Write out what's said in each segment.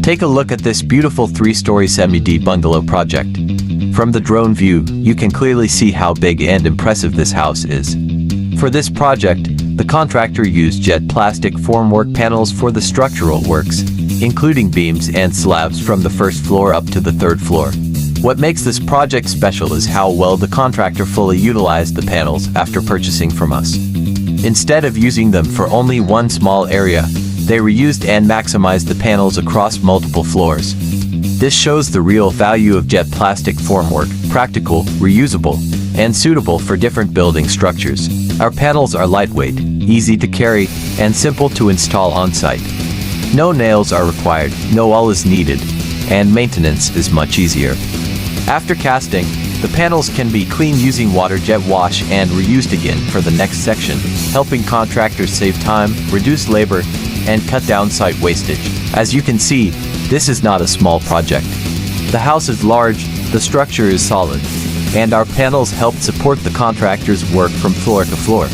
Take a look at this beautiful 3-story semi-D bungalow project. From the drone view, you can clearly see how big and impressive this house is. For this project, the contractor used JET Plastic Formwork panels for the structural works, including beams and slabs from the first floor up to the third floor. What makes this project special is how well the contractor fully utilized the panels after purchasing from us. Instead of using them for only one small area, they reused and maximized the panels across multiple floors. This shows the real value of JET Plastic Formwork: practical, reusable, and suitable for different building structures. Our panels are lightweight, easy to carry, and simple to install on-site. No nails are required, no oil is needed, and maintenance is much easier. After casting, the panels can be cleaned using water jet wash and reused again for the next section, helping contractors save time, reduce labor, and cut down site wastage. As you can see, this is not a small project. The house is large, the structure is solid, and our panels help support the contractor's work from floor to floor.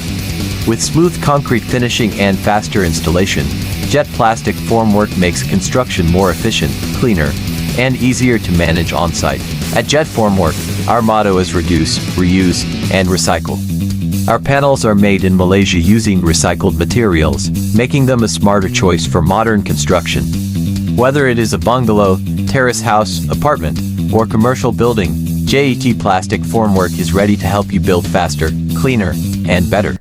With smooth concrete finishing and faster installation, JET Plastic Formwork makes construction more efficient, cleaner, and easier to manage on-site. At JET Formwork, our motto is reduce, reuse, and recycle. Our panels are made in Malaysia using recycled materials, making them a smarter choice for modern construction. Whether it is a bungalow, terrace house, apartment, or commercial building, JET Plastic Formwork is ready to help you build faster, cleaner, and better.